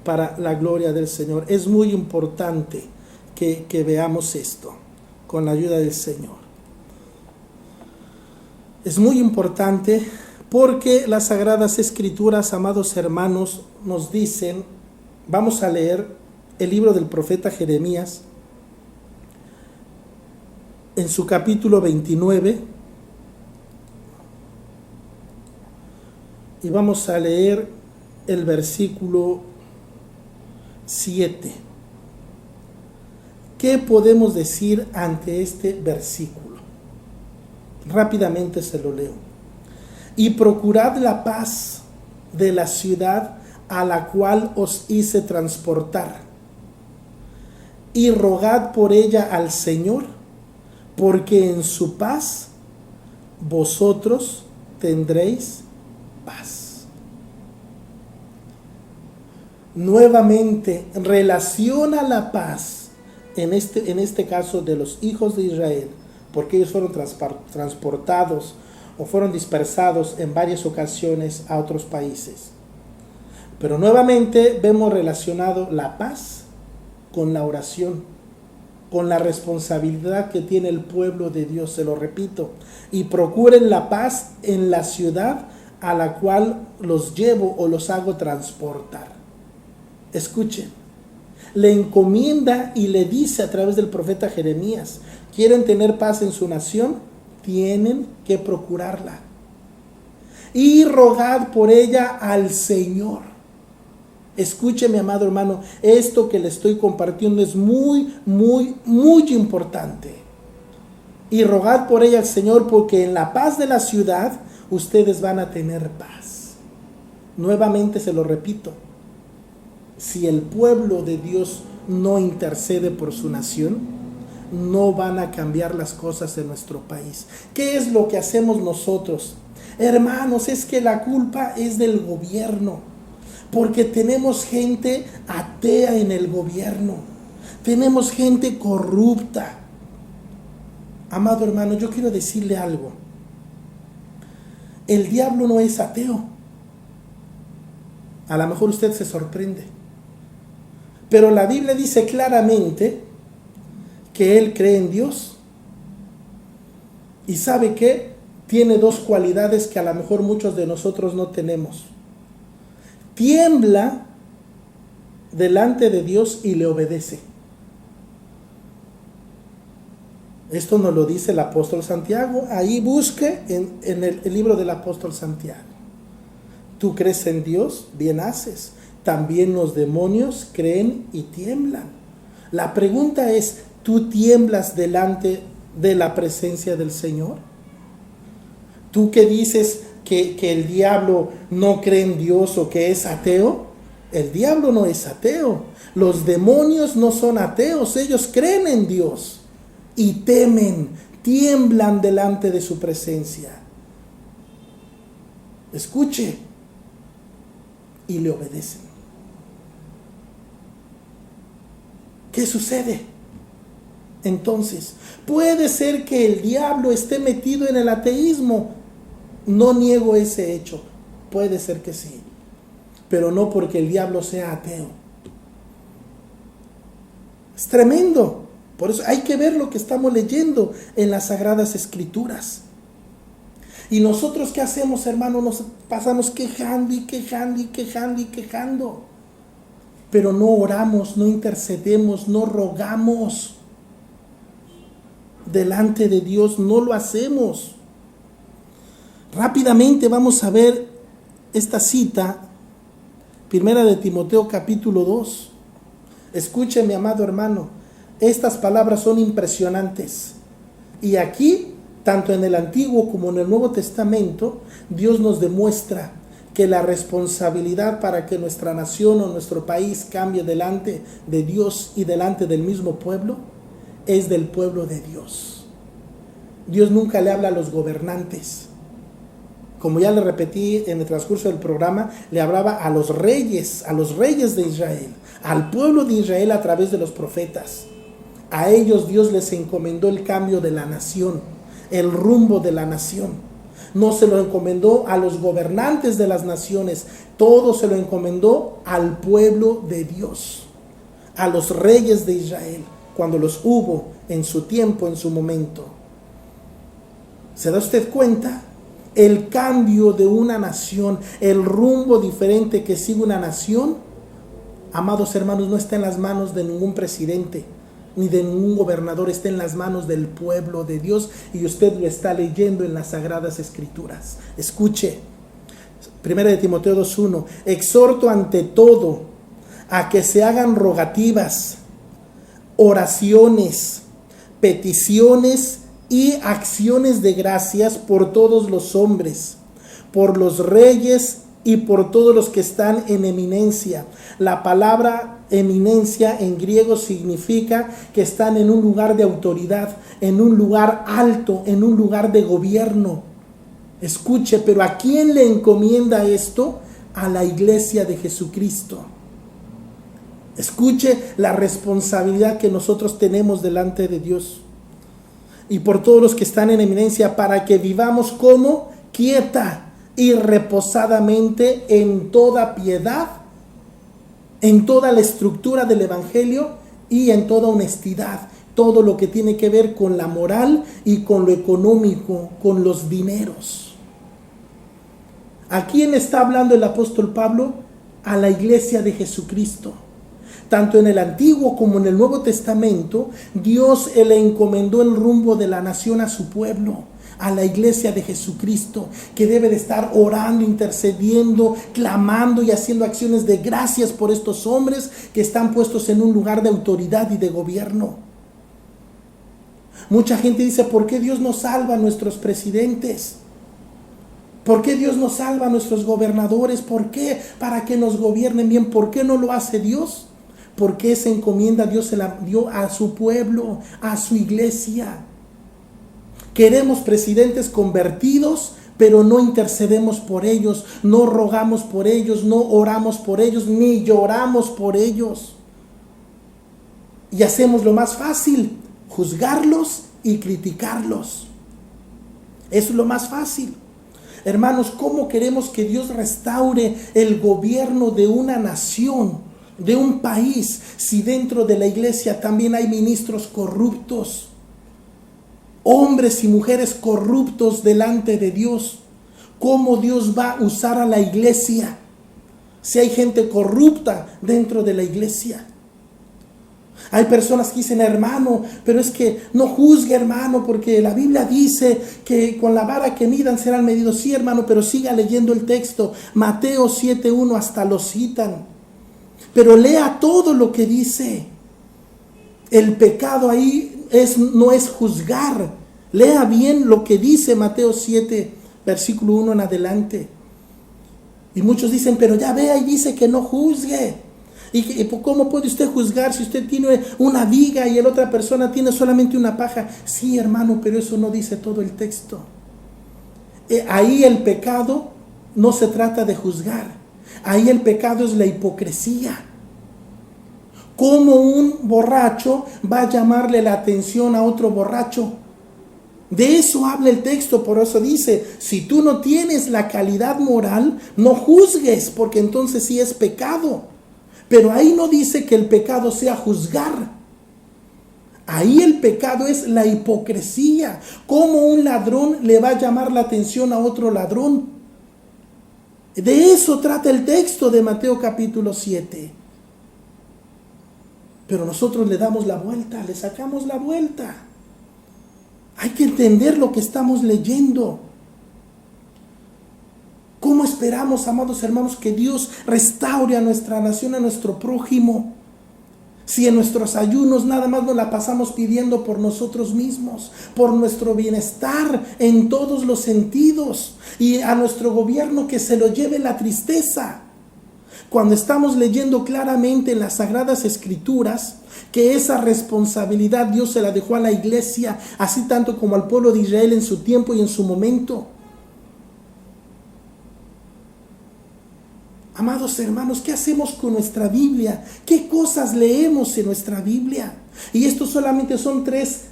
para la gloria del Señor. Es muy importante que veamos esto con la ayuda del Señor. Es muy importante porque las Sagradas Escrituras, amados hermanos, nos dicen, vamos a leer el libro del profeta Jeremías en su capítulo 29, y vamos a leer el versículo 7. ¿Qué podemos decir ante este versículo? Rápidamente se lo leo. Y procurad la paz de la ciudad a la cual os hice transportar, y rogad por ella al Señor, porque en su paz vosotros tendréis paz. Nuevamente relaciona la paz, en este caso de los hijos de Israel, porque ellos fueron transportados o fueron dispersados en varias ocasiones a otros países. Pero nuevamente vemos relacionado la paz con la oración, con la responsabilidad que tiene el pueblo de Dios, se lo repito. Y procuren la paz en la ciudad a la cual los llevo o los hago transportar. Escuchen, le encomienda y le dice a través del profeta Jeremías: ¿quieren tener paz en su nación? Tienen que procurarla. Y rogad por ella al Señor. Escuche, mi amado hermano, esto que le estoy compartiendo es muy, muy, muy importante. Y rogad por ella al Señor, porque en la paz de la ciudad ustedes van a tener paz. Nuevamente se lo repito. Si el pueblo de Dios no intercede por su nación, no van a cambiar las cosas en nuestro país. ¿Qué es lo que hacemos nosotros? Hermanos, es que la culpa es del gobierno, porque tenemos gente atea en el gobierno, tenemos gente corrupta. Amado hermano, yo quiero decirle algo. El diablo no es ateo. A lo mejor usted se sorprende, pero la Biblia dice claramente que él cree en Dios. ¿Y sabe qué? Tiene dos cualidades que a lo mejor muchos de nosotros no tenemos. Tiembla delante de Dios y le obedece. Esto nos lo dice el apóstol Santiago. Ahí busque en el libro del apóstol Santiago. Tú crees en Dios, bien haces. También los demonios creen y tiemblan. La pregunta es, ¿tú tiemblas delante de la presencia del Señor? ¿Tú que dices que el diablo no cree en Dios o que es ateo? El diablo no es ateo. Los demonios no son ateos. Ellos creen en Dios y temen, tiemblan delante de su presencia. Escuche, y le obedecen. ¿Qué sucede? Entonces, puede ser que el diablo esté metido en el ateísmo. No niego ese hecho. Puede ser que sí, pero no porque el diablo sea ateo. Es tremendo. Por eso hay que ver lo que estamos leyendo en las Sagradas Escrituras. Y nosotros, ¿qué hacemos, hermano? Nos pasamos quejando y quejando y quejando y quejando. Pero no oramos, no intercedemos, no rogamos delante de Dios, no lo hacemos. Rápidamente vamos a ver esta cita, Primera de Timoteo capítulo 2. Escuche, mi amado hermano, estas palabras son impresionantes. Y aquí, tanto en el Antiguo como en el Nuevo Testamento, Dios nos demuestra que la responsabilidad para que nuestra nación o nuestro país cambie delante de Dios y delante del mismo pueblo es del pueblo de Dios. Dios nunca le habla a los gobernantes. Como ya le repetí en el transcurso del programa, le hablaba a los reyes de Israel, al pueblo de Israel a través de los profetas. A ellos Dios les encomendó el cambio de la nación, el rumbo de la nación. No se lo encomendó a los gobernantes de las naciones, todo se lo encomendó al pueblo de Dios, a los reyes de Israel, cuando los hubo en su tiempo, en su momento. ¿Se da usted cuenta? El cambio de una nación, el rumbo diferente que sigue una nación, amados hermanos, no está en las manos de ningún presidente ni de ningún gobernador, está en las manos del pueblo de Dios, y usted lo está leyendo en las Sagradas Escrituras. Escuche, 1 de Timoteo 2:1, exhorto ante todo a que se hagan rogativas, oraciones, peticiones y acciones de gracias por todos los hombres, por los reyes y por todos los que están en eminencia. La palabra eminencia en griego significa que están en un lugar de autoridad, en un lugar alto, en un lugar de gobierno. Escuche, pero ¿a quién le encomienda esto? A la iglesia de Jesucristo. Escuche la responsabilidad que nosotros tenemos delante de Dios. Y por todos los que están en eminencia, para que vivamos como quieta y reposadamente en toda piedad, en toda la estructura del evangelio y en toda honestidad. Todo lo que tiene que ver con la moral y con lo económico, con los dineros. ¿A quién está hablando el apóstol Pablo? A la iglesia de Jesucristo. Tanto en el Antiguo como en el Nuevo Testamento, Dios le encomendó el rumbo de la nación a su pueblo, a la iglesia de Jesucristo, que debe de estar orando, intercediendo, clamando y haciendo acciones de gracias por estos hombres que están puestos en un lugar de autoridad y de gobierno. Mucha gente dice, ¿por qué Dios no salva a nuestros presidentes? ¿Por qué Dios no salva a nuestros gobernadores? ¿Por qué? Para que nos gobiernen bien. ¿Por qué no lo hace Dios? Porque esa encomienda Dios se la dio a su pueblo, a su iglesia. Queremos presidentes convertidos, pero no intercedemos por ellos, no rogamos por ellos, no oramos por ellos, ni lloramos por ellos. Y hacemos lo más fácil, juzgarlos y criticarlos. Eso es lo más fácil. Hermanos, ¿cómo queremos que Dios restaure el gobierno de una nación, de un país, si dentro de la iglesia también hay ministros corruptos, hombres y mujeres corruptos delante de Dios? ¿Cómo Dios va a usar a la iglesia si hay gente corrupta dentro de la iglesia? Hay personas que dicen, hermano, pero es que no juzgue, hermano, porque la Biblia dice que con la vara que midan serán medidos. Sí, hermano, pero siga leyendo el texto. Mateo 7:1 hasta lo citan. Pero lea todo lo que dice. El pecado ahí no es juzgar. Lea bien lo que dice Mateo 7, versículo 1 en adelante. Y muchos dicen, pero ya vea y dice que no juzgue. ¿Y cómo puede usted juzgar si usted tiene una viga y la otra persona tiene solamente una paja? Sí, hermano, pero eso no dice todo el texto. Ahí el pecado no se trata de juzgar. Ahí el pecado es la hipocresía. ¿Cómo un borracho va a llamarle la atención a otro borracho? De eso habla el texto, por eso dice, si tú no tienes la calidad moral, no juzgues, porque entonces sí es pecado. Pero ahí no dice que el pecado sea juzgar. Ahí el pecado es la hipocresía. ¿Cómo un ladrón le va a llamar la atención a otro ladrón? De eso trata el texto de Mateo capítulo 7. Pero nosotros le damos la vuelta, le sacamos la vuelta. Hay que entender lo que estamos leyendo. ¿Cómo esperamos, amados hermanos, que Dios restaure a nuestra nación, a nuestro prójimo? Si en nuestros ayunos nada más nos la pasamos pidiendo por nosotros mismos, por nuestro bienestar en todos los sentidos, y a nuestro gobierno que se lo lleve la tristeza. Cuando estamos leyendo claramente en las Sagradas Escrituras que esa responsabilidad Dios se la dejó a la iglesia, así tanto como al pueblo de Israel en su tiempo y en su momento. Amados hermanos, ¿qué hacemos con nuestra Biblia? ¿Qué cosas leemos en nuestra Biblia? Y estos solamente son tres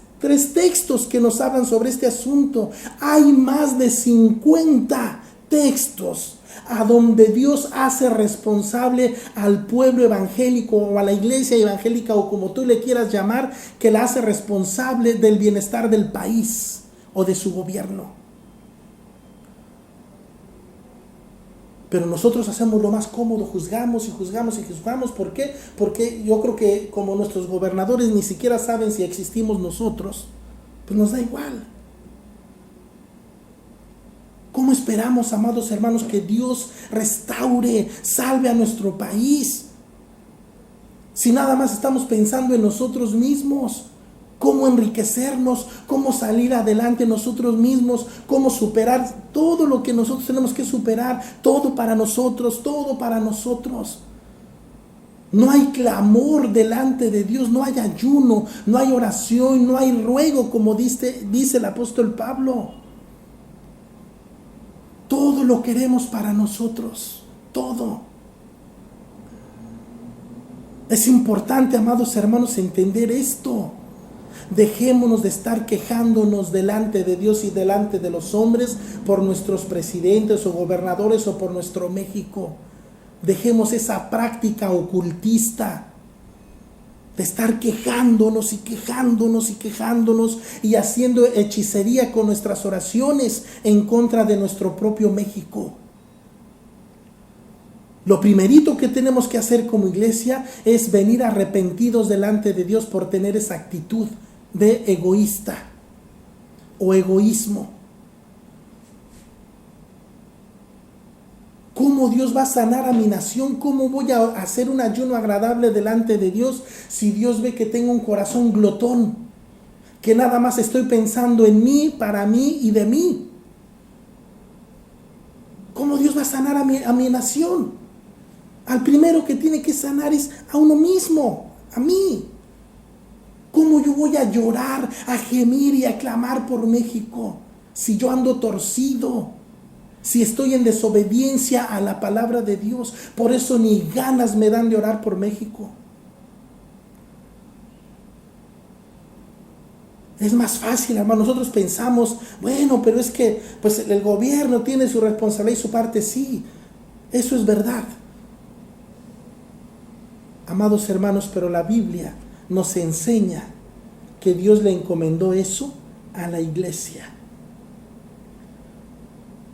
textos que nos hablan sobre este asunto. Hay más de 50 textos a donde Dios hace responsable al pueblo evangélico o a la iglesia evangélica, o como tú le quieras llamar, que la hace responsable del bienestar del país o de su gobierno. Pero nosotros hacemos lo más cómodo, juzgamos y juzgamos y juzgamos. ¿Por qué? Porque yo creo que como nuestros gobernadores ni siquiera saben si existimos nosotros, pues nos da igual. ¿Cómo esperamos, amados hermanos, que Dios restaure, salve a nuestro país? Si nada más estamos pensando en nosotros mismos, cómo enriquecernos, cómo salir adelante nosotros mismos, cómo superar todo lo que nosotros tenemos que superar, todo para nosotros, todo para nosotros. No hay clamor delante de Dios, no hay ayuno, no hay oración, no hay ruego, como dice el apóstol Pablo. Todo lo queremos para nosotros, todo. Es importante, amados hermanos, entender esto. Dejémonos de estar quejándonos delante de Dios y delante de los hombres por nuestros presidentes o gobernadores o por nuestro México. Dejemos esa práctica ocultista de estar quejándonos y quejándonos y quejándonos y haciendo hechicería con nuestras oraciones en contra de nuestro propio México. Lo primerito que tenemos que hacer como iglesia es venir arrepentidos delante de Dios por tener esa actitud de egoísta o egoísmo. ¿Cómo Dios va a sanar a mi nación? ¿Cómo voy a hacer un ayuno agradable delante de Dios si Dios ve que tengo un corazón glotón? Que nada más estoy pensando en mí, para mí y de mí. ¿Cómo Dios va a sanar a mi nación? Al primero que tiene que sanar es a uno mismo, a mí. ¿Cómo yo voy a llorar, a gemir y a clamar por México si yo ando torcido? Si estoy en desobediencia a la palabra de Dios. Por eso ni ganas me dan de orar por México. Es más fácil, hermano. Nosotros pensamos, bueno, pero es que pues el gobierno tiene su responsabilidad y su parte. Sí, eso es verdad. Amados hermanos, pero la Biblia nos enseña que Dios le encomendó eso a la iglesia.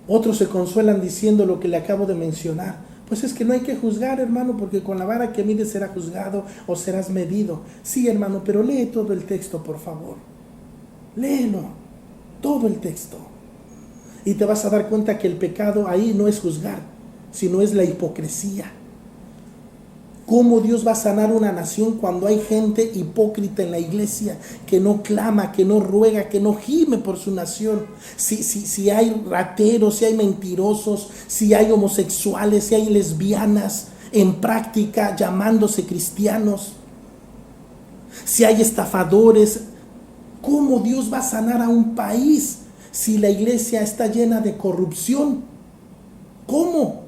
Otros se consuelan diciendo lo que le acabo de mencionar. Pues es que no hay que juzgar, hermano, porque con la vara que mides será juzgado o serás medido. Sí, hermano, pero lee todo el texto, por favor. Léelo, todo el texto. Y te vas a dar cuenta que el pecado ahí no es juzgar, sino es la hipocresía. ¿Cómo Dios va a sanar una nación cuando hay gente hipócrita en la iglesia que no clama, que no ruega, que no gime por su nación? Si hay rateros, si hay mentirosos, si hay homosexuales, si hay lesbianas en práctica llamándose cristianos, si hay estafadores, ¿cómo Dios va a sanar a un país si la iglesia está llena de corrupción? ¿Cómo?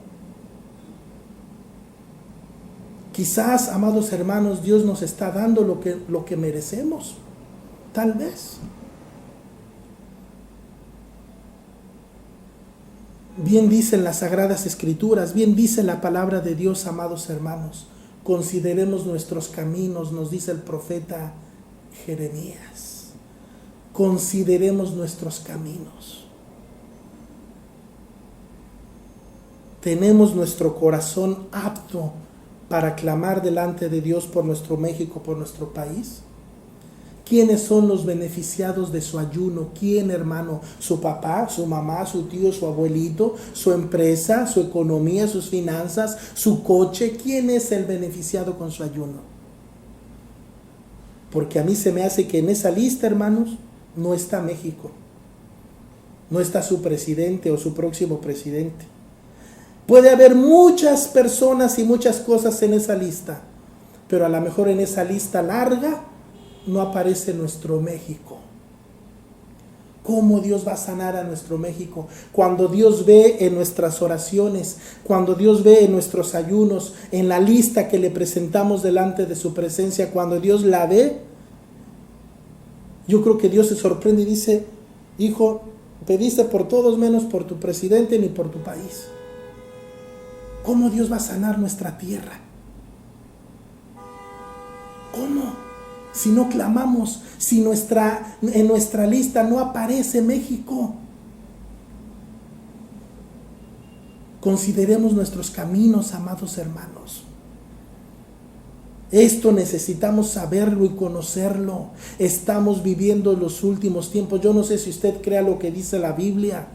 Quizás, amados hermanos, Dios nos está dando lo que merecemos. Tal vez. Bien dicen las Sagradas Escrituras, bien dice la palabra de Dios, amados hermanos. Consideremos nuestros caminos, nos dice el profeta Jeremías. Consideremos nuestros caminos. Tenemos nuestro corazón apto para clamar delante de Dios por nuestro México, por nuestro país. ¿Quiénes son los beneficiados de su ayuno? ¿Quién, hermano? ¿Su papá, su mamá, su tío, su abuelito, su empresa, su economía, sus finanzas, su coche? ¿Quién es el beneficiado con su ayuno? Porque a mí se me hace que en esa lista, hermanos, no está México. No está su presidente o su próximo presidente. Puede haber muchas personas y muchas cosas en esa lista, pero a lo mejor en esa lista larga no aparece nuestro México. ¿Cómo Dios va a sanar a nuestro México? Cuando Dios ve en nuestras oraciones, cuando Dios ve en nuestros ayunos, en la lista que le presentamos delante de su presencia, cuando Dios la ve, yo creo que Dios se sorprende y dice: hijo, pediste por todos menos por tu presidente ni por tu país. ¿Cómo Dios va a sanar nuestra tierra? ¿Cómo? Si no clamamos, si en nuestra lista no aparece México. Consideremos nuestros caminos, amados hermanos. Esto necesitamos saberlo y conocerlo. Estamos viviendo los últimos tiempos. Yo no sé si usted crea lo que dice la Biblia,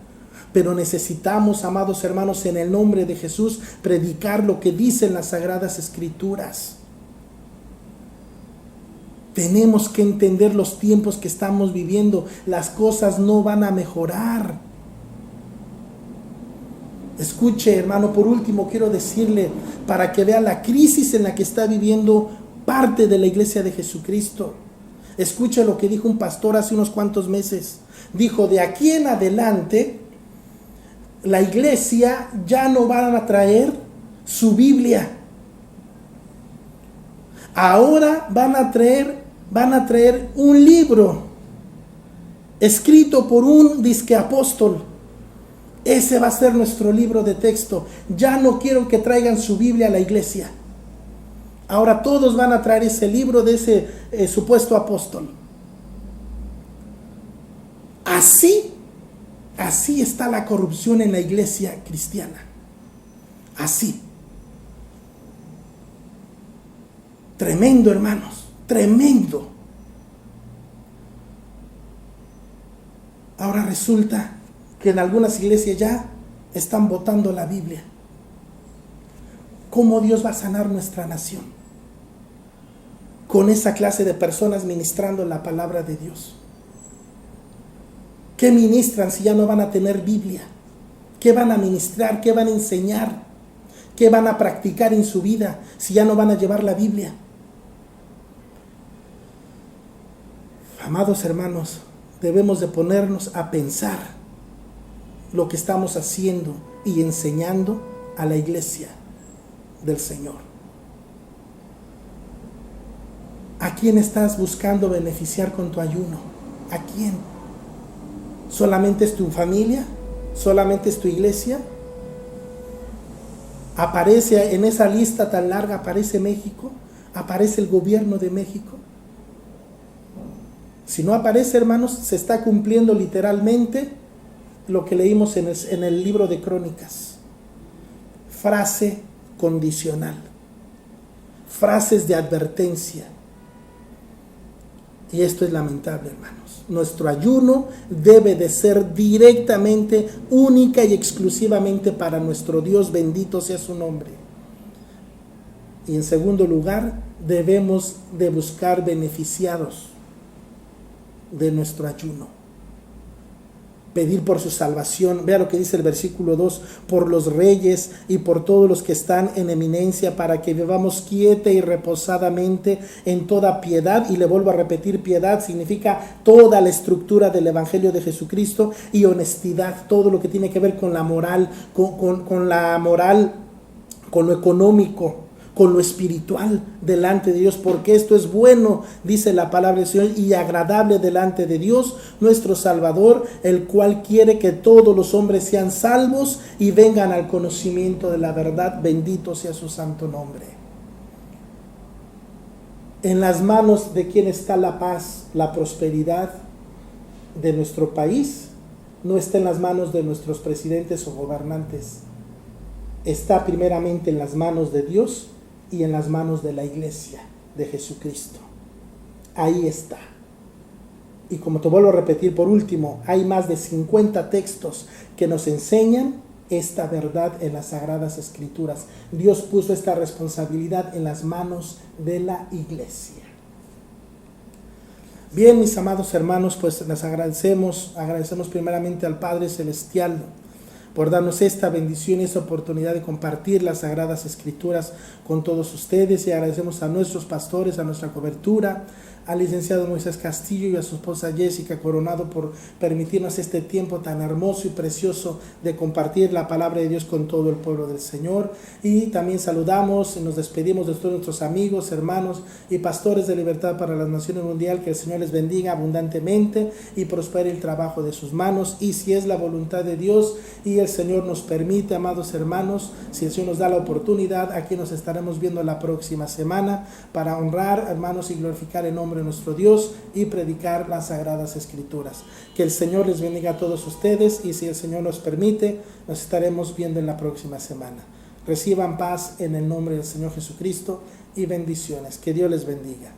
pero necesitamos, amados hermanos, en el nombre de Jesús, predicar lo que dicen las Sagradas Escrituras. Tenemos que entender los tiempos que estamos viviendo. Las cosas no van a mejorar. Escuche, hermano, por último quiero decirle, para que vea la crisis en la que está viviendo parte de la iglesia de Jesucristo. Escuche lo que dijo un pastor hace unos cuantos meses. Dijo: de aquí en adelante, la iglesia ya no van a traer su Biblia. Ahora van a traer un libro escrito por un disque apóstol. Ese va a ser nuestro libro de texto. Ya no quiero que traigan su Biblia a la iglesia. Ahora todos van a traer ese libro de ese supuesto apóstol. Así está la corrupción en la iglesia cristiana. Así. Tremendo, hermanos. Tremendo. Ahora resulta que en algunas iglesias ya están botando la Biblia. ¿Cómo Dios va a sanar nuestra nación? Con esa clase de personas ministrando la palabra de Dios. ¿Qué ministran si ya no van a tener Biblia? ¿Qué van a ministrar? ¿Qué van a enseñar? ¿Qué van a practicar en su vida si ya no van a llevar la Biblia? Amados hermanos, debemos de ponernos a pensar lo que estamos haciendo y enseñando a la iglesia del Señor. ¿A quién estás buscando beneficiar con tu ayuno? ¿A quién? ¿Solamente es tu familia? ¿Solamente es tu iglesia? ¿Aparece en esa lista tan larga, aparece México? ¿Aparece el gobierno de México? Si no aparece, hermanos, se está cumpliendo literalmente lo que leímos en el libro de Crónicas. Frase condicional. Frases de advertencia. Y esto es lamentable, hermanos. Nuestro ayuno debe de ser directamente, única y exclusivamente para nuestro Dios, bendito sea su nombre. Y en segundo lugar, debemos de buscar beneficiados de nuestro ayuno. Pedir por su salvación. Vea lo que dice el versículo 2: por los reyes y por todos los que están en eminencia, para que vivamos quieta y reposadamente en toda piedad. Y le vuelvo a repetir, piedad significa toda la estructura del evangelio de Jesucristo, y honestidad, todo lo que tiene que ver con la moral, con la moral, con lo económico, con lo espiritual delante de Dios, porque esto es bueno, dice la palabra del Señor, y agradable delante de Dios, nuestro Salvador, el cual quiere que todos los hombres sean salvos y vengan al conocimiento de la verdad. Bendito sea su santo nombre. En las manos de quien está la paz, la prosperidad de nuestro país, no está en las manos de nuestros presidentes o gobernantes. Está primeramente en las manos de Dios y en las manos de la iglesia de Jesucristo. Ahí está. Y como te vuelvo a repetir por último, hay más de 50 textos que nos enseñan esta verdad en las Sagradas Escrituras. Dios puso esta responsabilidad en las manos de la iglesia. Bien, mis amados hermanos, pues les agradecemos primeramente al Padre Celestial por darnos esta bendición y esta oportunidad de compartir las Sagradas Escrituras con todos ustedes, y agradecemos a nuestros pastores, a nuestra cobertura, al licenciado Moisés Castillo y a su esposa Jessica Coronado por permitirnos este tiempo tan hermoso y precioso de compartir la palabra de Dios con todo el pueblo del Señor. Y también saludamos y nos despedimos de todos nuestros amigos, hermanos y pastores de Libertad para las Naciones Mundial. Que el Señor les bendiga abundantemente y prospere el trabajo de sus manos. Y si es la voluntad de Dios y el Señor nos permite, amados hermanos, si el Señor nos da la oportunidad, aquí nos estaremos viendo la próxima semana para honrar, hermanos, y glorificar el nombre de nuestro Dios y predicar las Sagradas Escrituras. Que el Señor les bendiga a todos ustedes, y si el Señor nos permite, nos estaremos viendo en la próxima semana. Reciban paz en el nombre del Señor Jesucristo y bendiciones. Que Dios les bendiga.